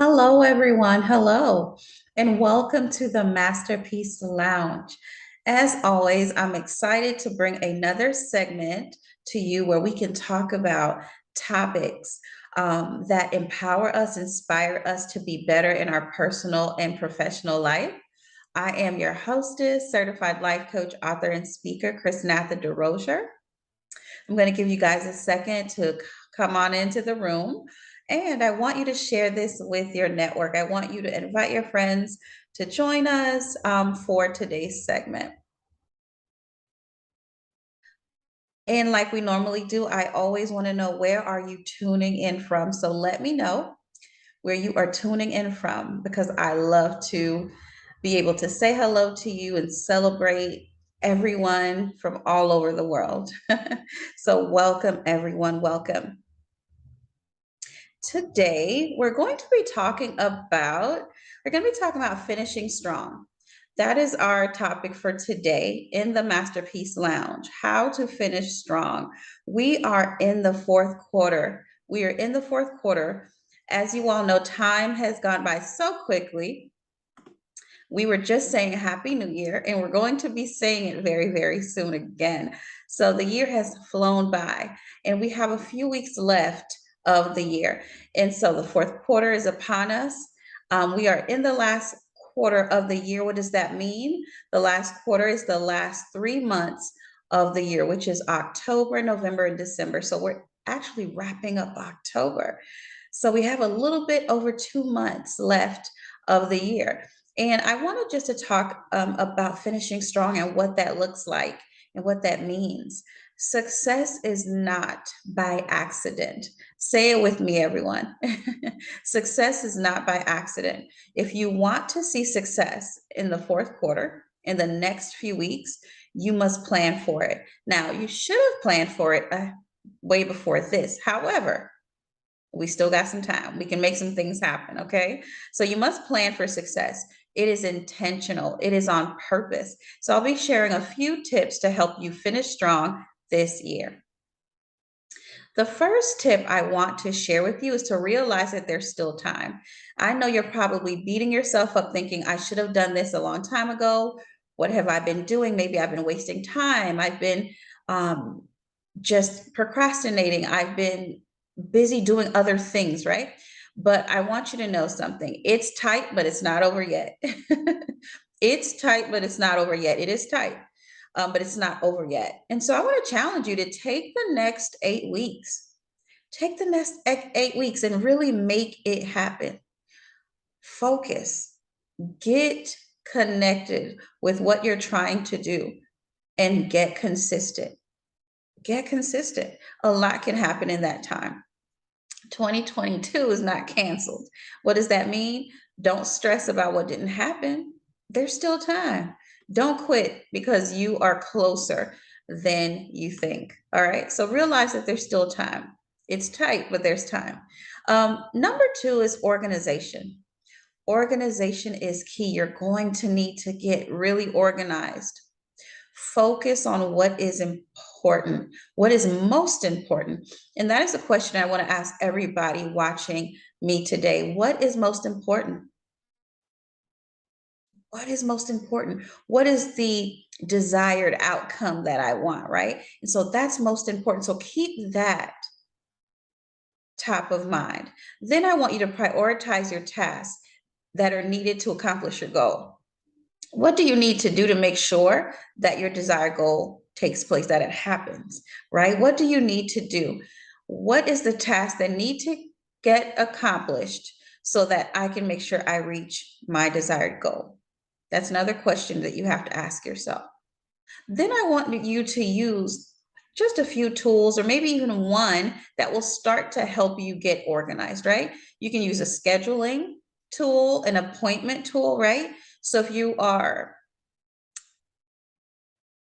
Hello, everyone. Hello, and welcome to the Masterpiece Lounge. As always, I'm excited to bring another segment to you where we can talk about topics that empower us, inspire us to be better in our personal and professional life. I am your hostess, certified life coach, author, and speaker, Chrisnatha. I'm going to give you guys a second to come on into the room. And I want you to share this with your network. I want you to invite your friends to join us for today's segment. And like we normally do, I always want to know, where are you tuning in from? So let me know where you are tuning in from, because I love to be able to say hello to you and celebrate everyone from all over the world. So welcome, everyone. Welcome. Today, we're going to be talking about finishing strong. That is our topic for today in the Masterpiece Lounge, how to finish strong. We are in the fourth quarter. We are in the fourth quarter. As you all know, time has gone by so quickly. We were just saying Happy New Year, and we're going to be saying it very, very soon again. So the year has flown by, and we have a few weeks left of the year. And so the fourth quarter is upon us. We are in the last quarter of the year. What does that mean? The last quarter is the last 3 months of the year, which is October, November, and December. So we're actually wrapping up October. So we have a little bit over 2 months left of the year. And I wanted just to talk about finishing strong and what that looks like and what that means. Success is not by accident. Say it with me, everyone. Success is not by accident. If you want to see success in the fourth quarter, in the next few weeks, you must plan for it. Now, you should have planned for it way before this. However, we still got some time. We can make some things happen, okay? So you must plan for success. It is intentional. It is on purpose. So I'll be sharing a few tips to help you finish strong this year. The first tip I want to share with you is to realize that there's still time. I know you're probably beating yourself up thinking, I should have done this a long time ago. What have I been doing? Maybe I've been wasting time. I've been just procrastinating. I've been busy doing other things, right? But I want you to know something. It's tight, but it's not over yet. It's tight, but it's not over yet. It is tight, but it's not over yet. And so I want to challenge you to take the next 8 weeks. Take the next 8 weeks and really make it happen. Focus. Get connected with what you're trying to do and get consistent. Get consistent. A lot can happen in that time. 2022 is not canceled. What does that mean? Don't stress about what didn't happen. There's still time. Don't quit because you are closer than you think. All right. So realize that there's still time. It's tight, but there's time. Number two is organization. Organization is key. You're going to need to get really organized. Focus on what is important, what is most important. And that is a question I want to ask everybody watching me today. What is most important? What is most important? What is the desired outcome that I want, right? And so that's most important. So keep that top of mind. Then I want you to prioritize your tasks that are needed to accomplish your goal. What do you need to do to make sure that your desired goal takes place, that it happens, right? What do you need to do? What is the task that need to get accomplished so that I can make sure I reach my desired goal? That's another question that you have to ask yourself. Then I want you to use just a few tools, or maybe even one, that will start to help you get organized, right? You can use a scheduling tool, an appointment tool, right? So if you are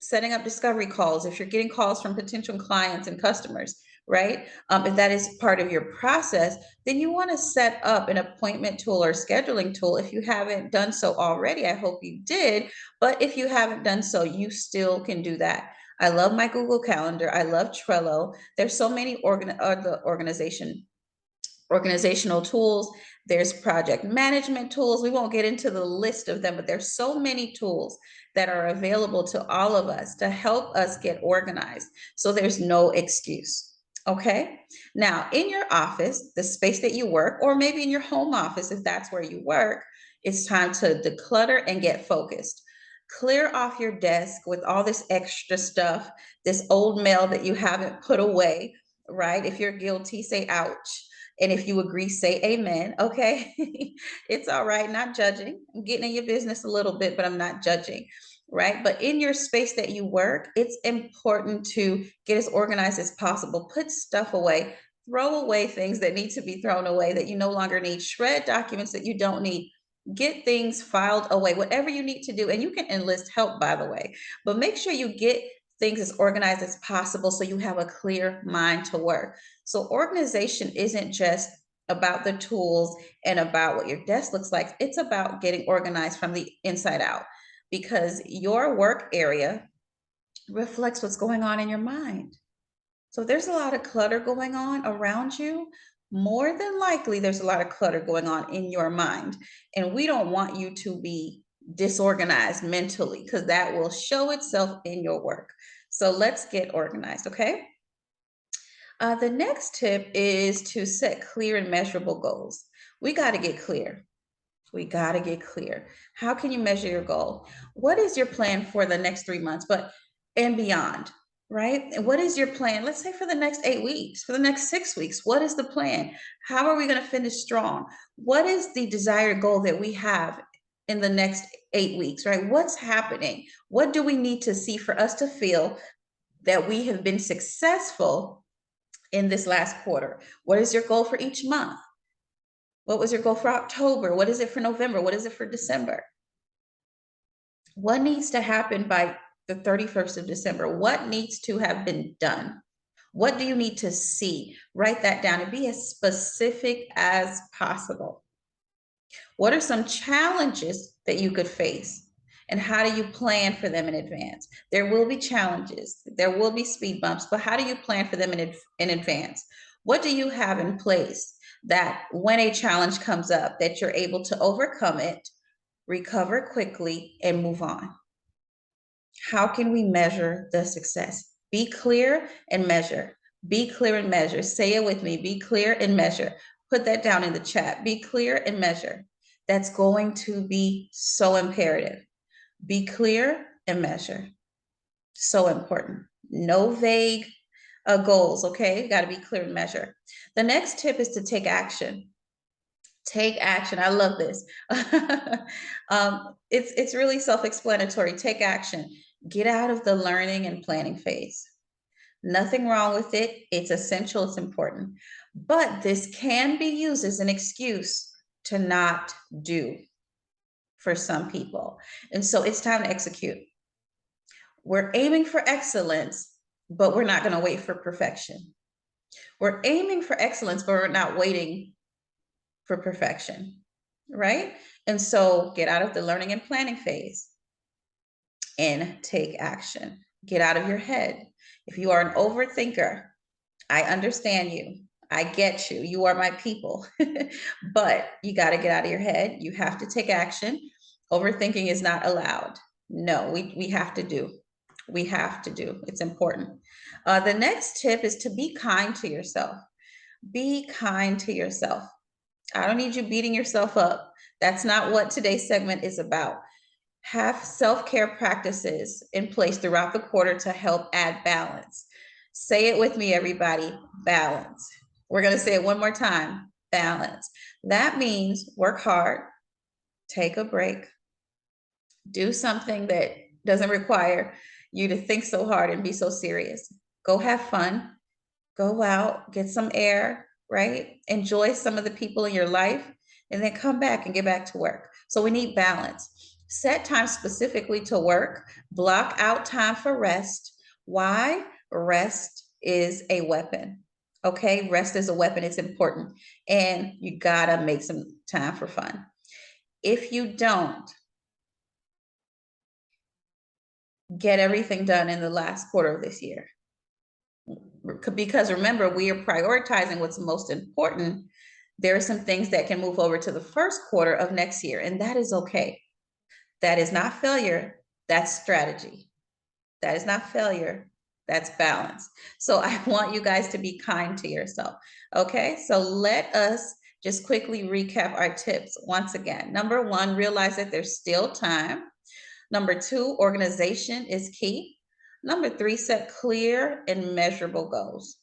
setting up discovery calls, if you're getting calls from potential clients and customers, right? If that is part of your process, then you want to set up an appointment tool or scheduling tool. If you haven't done so already, I hope you did. But if you haven't done so, you still can do that. I love my Google Calendar. I love Trello. There's so many the organization organizational tools. There's project management tools. We won't get into the list of them, but there's so many tools that are available to all of us to help us get organized. So there's no excuse. Okay. Now, in your office, the space that you work, or maybe in your home office, if that's where you work, it's time to declutter and get focused. Clear off your desk with all this extra stuff, this old mail that you haven't put away, right? If you're guilty, say ouch. And if you agree, say amen. Okay. It's all right. Not judging. I'm getting in your business a little bit, but I'm not judging. Right. But in your space that you work, it's important to get as organized as possible. Put stuff away, throw away things that need to be thrown away that you no longer need, shred documents that you don't need, get things filed away, whatever you need to do. And you can enlist help, by the way, but make sure you get things as organized as possible so you have a clear mind to work. So organization isn't just about the tools and about what your desk looks like. It's about getting organized from the inside out, because your work area reflects what's going on in your mind. So if there's a lot of clutter going on around you, more than likely there's a lot of clutter going on in your mind. And we don't want you to be disorganized mentally, because that will show itself in your work. So let's get organized, okay? The next tip is to set clear and measurable goals. We got to get clear. We got to get clear. How can you measure your goal? What is your plan for the next 3 months, but and beyond, right? And what is your plan? Let's say for the next 8 weeks, for the next 6 weeks, what is the plan? How are we going to finish strong? What is the desired goal that we have in the next 8 weeks, right? What's happening? What do we need to see for us to feel that we have been successful in this last quarter? What is your goal for each month? What was your goal for October? What is it for November? What is it for December? What needs to happen by the 31st of December? What needs to have been done? What do you need to see? Write that down and be as specific as possible. What are some challenges that you could face? And how do you plan for them in advance? There will be challenges, there will be speed bumps, but how do you plan for them in advance? What do you have in place that when a challenge comes up, that you're able to overcome it, recover quickly, and move on? How can we measure the success? Be clear and measure. Be clear and measure. Say it with me. Be clear and measure. Put that down in the chat. Be clear and measure. That's going to be so imperative. Be clear and measure. So important. No vague goals, okay? Got to be clear and measure. The next tip is to take action. Take action. I love this. It's really self-explanatory. Take action. Get out of the learning and planning phase. Nothing wrong with it. It's essential. It's important. But this can be used as an excuse to not do for some people. And so it's time to execute. We're aiming for excellence, but we're not going to wait for perfection. We're aiming for excellence, but we're not waiting for perfection, right? And so get out of the learning and planning phase and take action. Get out of your head. If you are an overthinker, I understand you. I get you. You are my people. But you got to get out of your head. You have to take action. Overthinking is not allowed. No, we have to do. We have to do. It's important. The next tip is to be kind to yourself. Be kind to yourself. I don't need you beating yourself up. That's not what today's segment is about. Have self-care practices in place throughout the quarter to help add balance. Say it with me, everybody. Balance. We're going to say it one more time. Balance. That means work hard, take a break, do something that doesn't require you to think so hard and be so serious. Go have fun. Go out, get some air, right? Enjoy some of the people in your life, and then come back and get back to work. So we need balance. Set time specifically to work. Block out time for rest. Why? Rest is a weapon. Okay, rest is a weapon. It's important. And you gotta make some time for fun. If you don't get everything done in the last quarter of this year, because remember, we are prioritizing what's most important. There are some things that can move over to the first quarter of next year, and that is okay. That is not failure, that's strategy. That is not failure, that's balance. So I want you guys to be kind to yourself. Okay, so let us just quickly recap our tips once again. Number one, realize that there's still time. Number two, organization is key. Number three, set clear and measurable goals.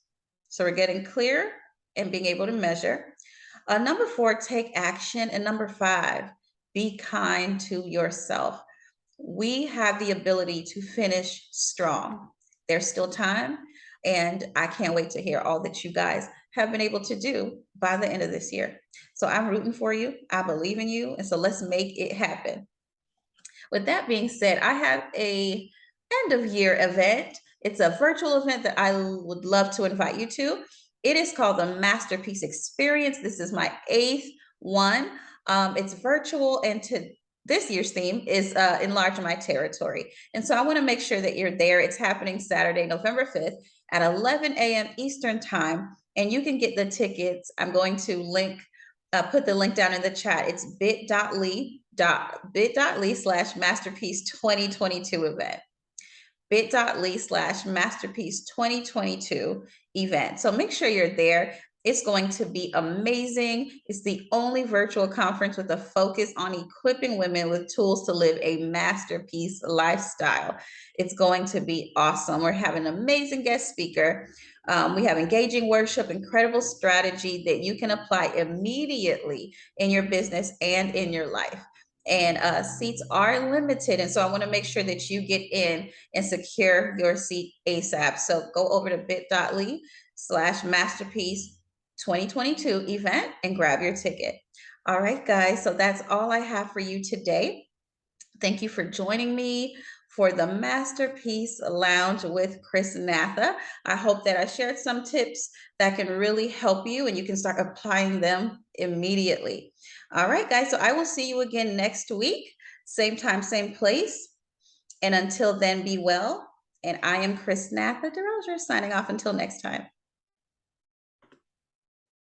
So we're getting clear and being able to measure. Number four, take action. And number five, be kind to yourself. We have the ability to finish strong. There's still time, and I can't wait to hear all that you guys have been able to do by the end of this year. So I'm rooting for you. I believe in you. And so let's make it happen. With that being said, I have a end of year event. It's a virtual event that I would love to invite you to. It is called the Masterpiece Experience. This is my 8th one. It's virtual, and this year's theme is enlarging my territory. And so I want to make sure that you're there. It's happening Saturday, November 5th at 11 a.m. Eastern time. And you can get the tickets. I'm going to put the link down in the chat. It's bit.ly/masterpiece 2022 event. bit.ly/masterpiece 2022 event. So make sure you're there. It's going to be amazing. It's the only virtual conference with a focus on equipping women with tools to live a masterpiece lifestyle. It's going to be awesome. We're having an amazing guest speaker. We have engaging worship, incredible strategy that you can apply immediately in your business and in your life. And seats are limited. And so I want to make sure that you get in and secure your seat ASAP. So go over to bit.ly/masterpiece 2022 event and grab your ticket. All right, guys. So that's all I have for you today. Thank you for joining me for the Masterpiece Lounge with Chrisnatha. I hope that I shared some tips that can really help you and you can start applying them immediately. All right, guys. So I will see you again next week, same time, same place. And until then, be well. And I am Chrisnatha DeRozier signing off until next time.